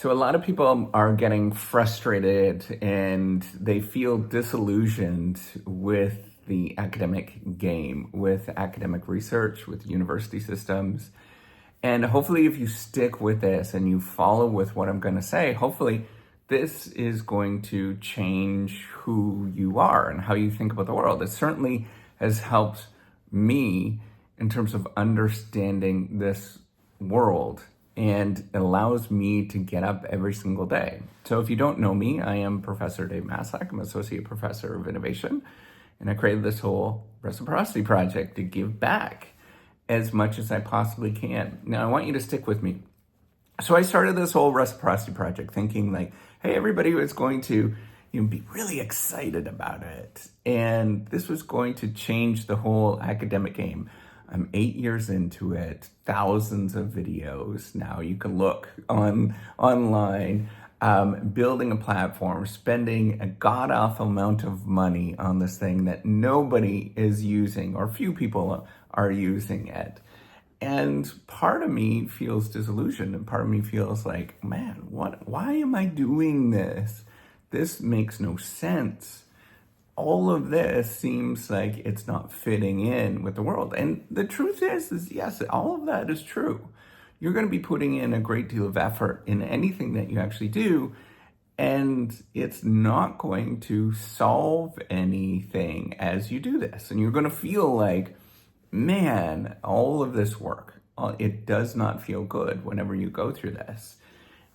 So a lot of people are getting frustrated and they feel disillusioned with the academic game, with academic research, with university systems. And hopefully if you stick with this and you follow with what I'm going to say, hopefully this is going to change who you are and how you think about the world. It certainly has helped me in terms of understanding this world, and it allows me to get up every single day. So if you don't know me, I am Professor Dave Maslach. I'm Associate Professor of Innovation, and I created this whole reciprocity project to give back as much as I possibly can. Now, I want you to stick with me. So I started this whole reciprocity project thinking like, hey, everybody was going to be really excited about it. And this was going to change the whole academic game. I'm 8 years into it, thousands of videos now. You can look online, building a platform, spending a god-awful amount of money on this thing that nobody is using, or few people are using it. And part of me feels disillusioned, and part of me feels like, man, why am I doing this? This makes no sense. All of this seems like it's not fitting in with the world. And the truth is yes, all of that is true. You're going to be putting in a great deal of effort in anything that you actually do, and it's not going to solve anything as you do this. And you're going to feel like, man, all of this work, it does not feel good whenever you go through this.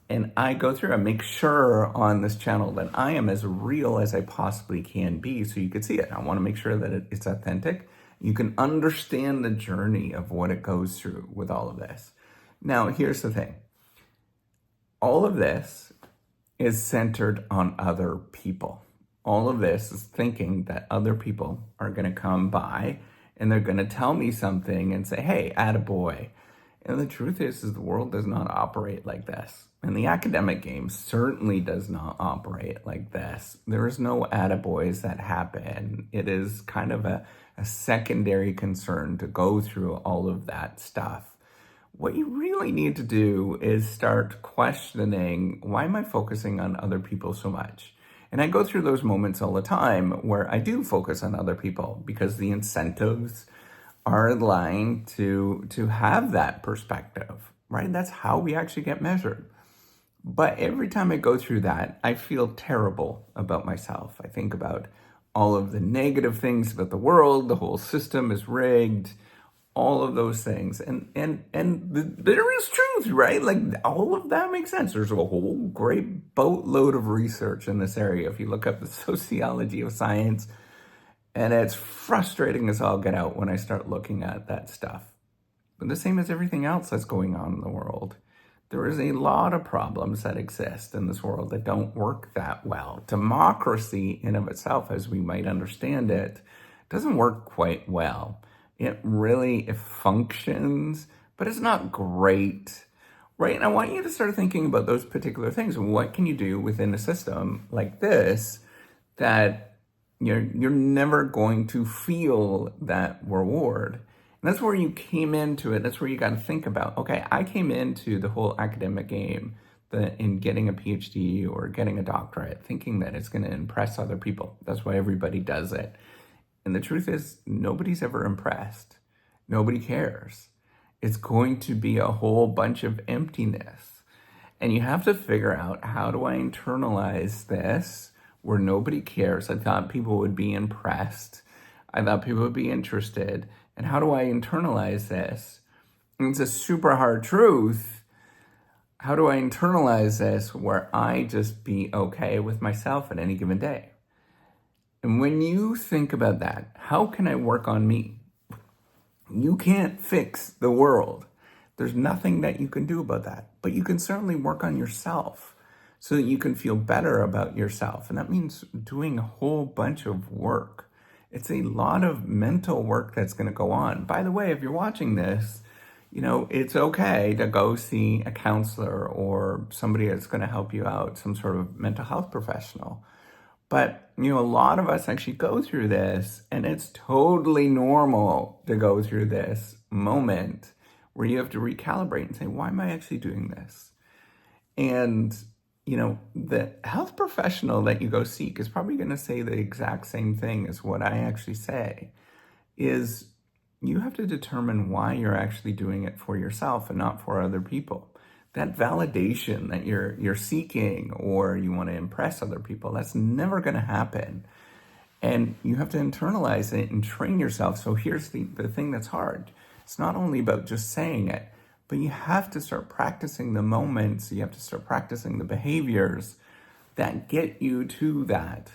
And I go through and make sure on this channel that I am as real as I possibly can be so you can see it. I want to make sure that it's authentic. You can understand the journey of what it goes through with all of this. Now, here's the thing. All of this is centered on other people. All of this is thinking that other people are going to come by and they're going to tell me something and say, hey, attaboy. And the truth is the world does not operate like this. And the academic game certainly does not operate like this. There is no attaboys that happen. It is kind of a secondary concern to go through all of that stuff. What you really need to do is start questioning, why am I focusing on other people so much? And I go through those moments all the time where I do focus on other people because the incentives are aligned to have that perspective, right? That's how we actually get measured. But every time I go through that, I feel terrible about myself. I think about all of the negative things about the world, the whole system is rigged, all of those things. And there is truth, right? Like all of that makes sense. There's a whole great boatload of research in this area. If you look up the sociology of science, and it's frustrating as all get out when I start looking at that stuff. But the same as everything else that's going on in the world. There is a lot of problems that exist in this world that don't work that well. Democracy in of itself, as we might understand it, doesn't work quite well. It functions, but it's not great, right? And I want you to start thinking about those particular things. What can you do within a system like this that you're never going to feel that reward? And that's where you came into it. That's where you got to think about, okay, I came into the whole academic game in getting a PhD or getting a doctorate, thinking that it's going to impress other people. That's why everybody does it. And the truth is, nobody's ever impressed. Nobody cares. It's going to be a whole bunch of emptiness. And you have to figure out, how do I internalize this where nobody cares? I thought people would be impressed. I thought people would be interested. And how do I internalize this? And it's a super hard truth. How do I internalize this where I just be okay with myself at any given day? And when you think about that, how can I work on me? You can't fix the world. There's nothing that you can do about that. But you can certainly work on yourself so that you can feel better about yourself. And that means doing a whole bunch of work. It's a lot of mental work that's going to go on. By the way, if you're watching this, it's okay to go see a counselor or somebody that's going to help you out, some sort of mental health professional. But, a lot of us actually go through this, and it's totally normal to go through this moment where you have to recalibrate and say, why am I actually doing this? And, the health professional that you go seek is probably going to say the exact same thing as what I actually say, is you have to determine why you're actually doing it for yourself and not for other people. That validation that you're seeking, or you want to impress other people, that's never going to happen. And you have to internalize it and train yourself. So here's the thing that's hard. It's not only about just saying it, but you have to start practicing the moments. You have to start practicing the behaviors that get you to that,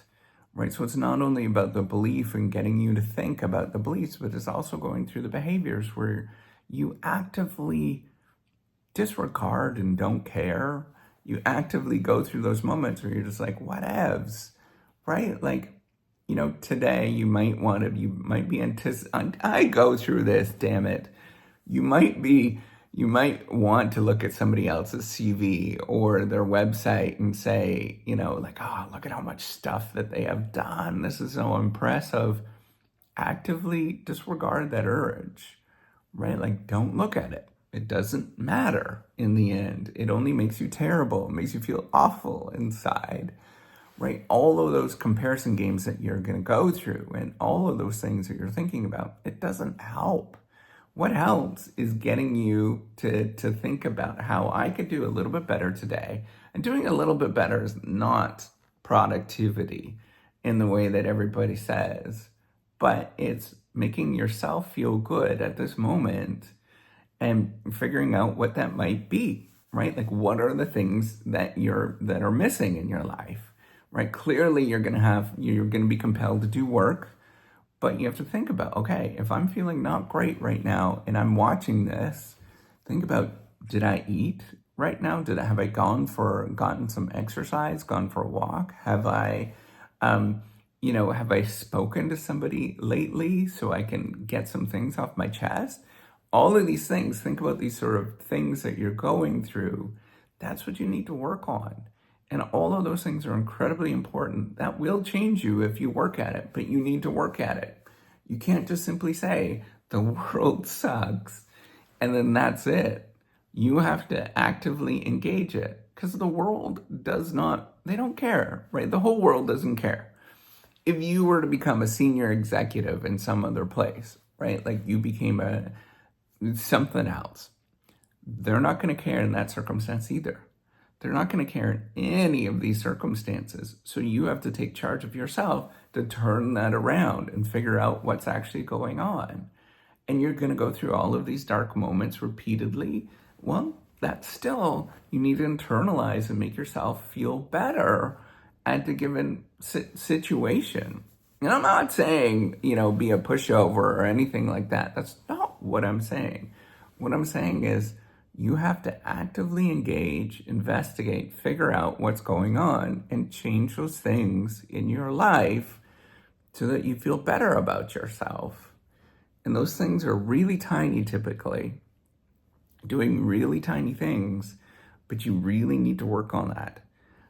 right? So it's not only about the belief and getting you to think about the beliefs, but it's also going through the behaviors where you actively disregard and don't care. You actively go through those moments where you're just like, whatevs, right? Like, today you might be I go through this, damn it. You might want to look at somebody else's CV or their website and say, like, oh, look at how much stuff that they have done. This is so impressive. Actively disregard that urge, right? Like, don't look at it. It doesn't matter in the end. It only makes you terrible. It makes you feel awful inside, right? All of those comparison games that you're going to go through and all of those things that you're thinking about, it doesn't help. What helps is getting you to think about how I could do a little bit better today. And doing a little bit better is not productivity in the way that everybody says, but it's making yourself feel good at this moment and figuring out what that might be, right? Like, what are the things that are missing in your life, right? Clearly you're going to be compelled to do work, but you have to think about, okay, if I'm feeling not great right now and I'm watching this, think about, did I eat right now? Have I gotten some exercise, gone for a walk? Have I spoken to somebody lately so I can get some things off my chest? All of these things, think about these sort of things that you're going through. That's what you need to work on. And all of those things are incredibly important. That will change you if you work at it, but you need to work at it. You can't just simply say, the world sucks, and then that's it. You have to actively engage it, because the world they don't care, right? The whole world doesn't care. If you were to become a senior executive in some other place, right? Like you became something else, they're not going to care in that circumstance either. They're not going to care in any of these circumstances. So you have to take charge of yourself to turn that around and figure out what's actually going on. And you're going to go through all of these dark moments repeatedly. Well, that's still, you need to internalize and make yourself feel better at the given situation. And I'm not saying, be a pushover or anything like that. That's not what I'm saying. What I'm saying is, you have to actively engage, investigate, figure out what's going on, and change those things in your life so that you feel better about yourself. And those things are really tiny typically, doing really tiny things, but you really need to work on that.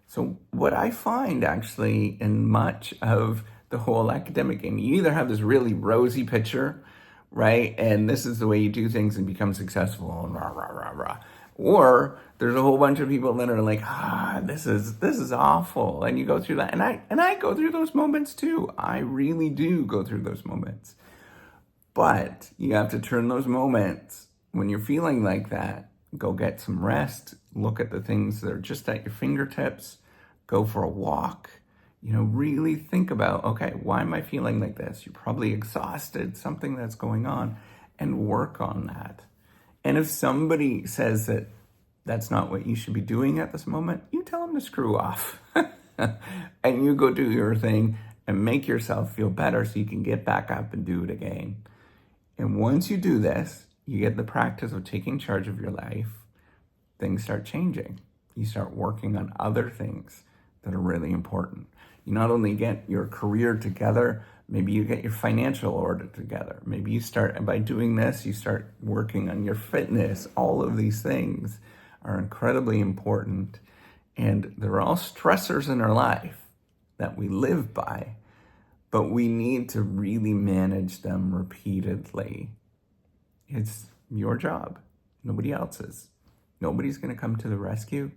So what I find actually in much of the whole academic game, you either have this really rosy picture, right? And this is the way you do things and become successful and rah, rah, rah, rah. Or there's a whole bunch of people that are like, this is awful. And you go through that. And I go through those moments too. I really do go through those moments. But you have to turn those moments when you're feeling like that, go get some rest, look at the things that are just at your fingertips, go for a walk, really think about, okay, why am I feeling like this? You're probably exhausted, something that's going on, and work on that. And if somebody says that that's not what you should be doing at this moment, you tell them to screw off. And you go do your thing and make yourself feel better so you can get back up and do it again. And once you do this, you get the practice of taking charge of your life, things start changing. You start working on other things that are really important. You not only get your career together, maybe you get your financial order together. Maybe you start, by doing this, you start working on your fitness. All of these things are incredibly important. And they're all stressors in our life that we live by, but we need to really manage them repeatedly. It's your job, nobody else's. Nobody's going to come to the rescue.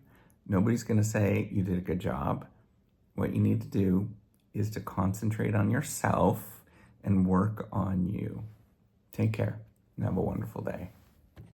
Nobody's going to say you did a good job. What you need to do is to concentrate on yourself and work on you. Take care and have a wonderful day.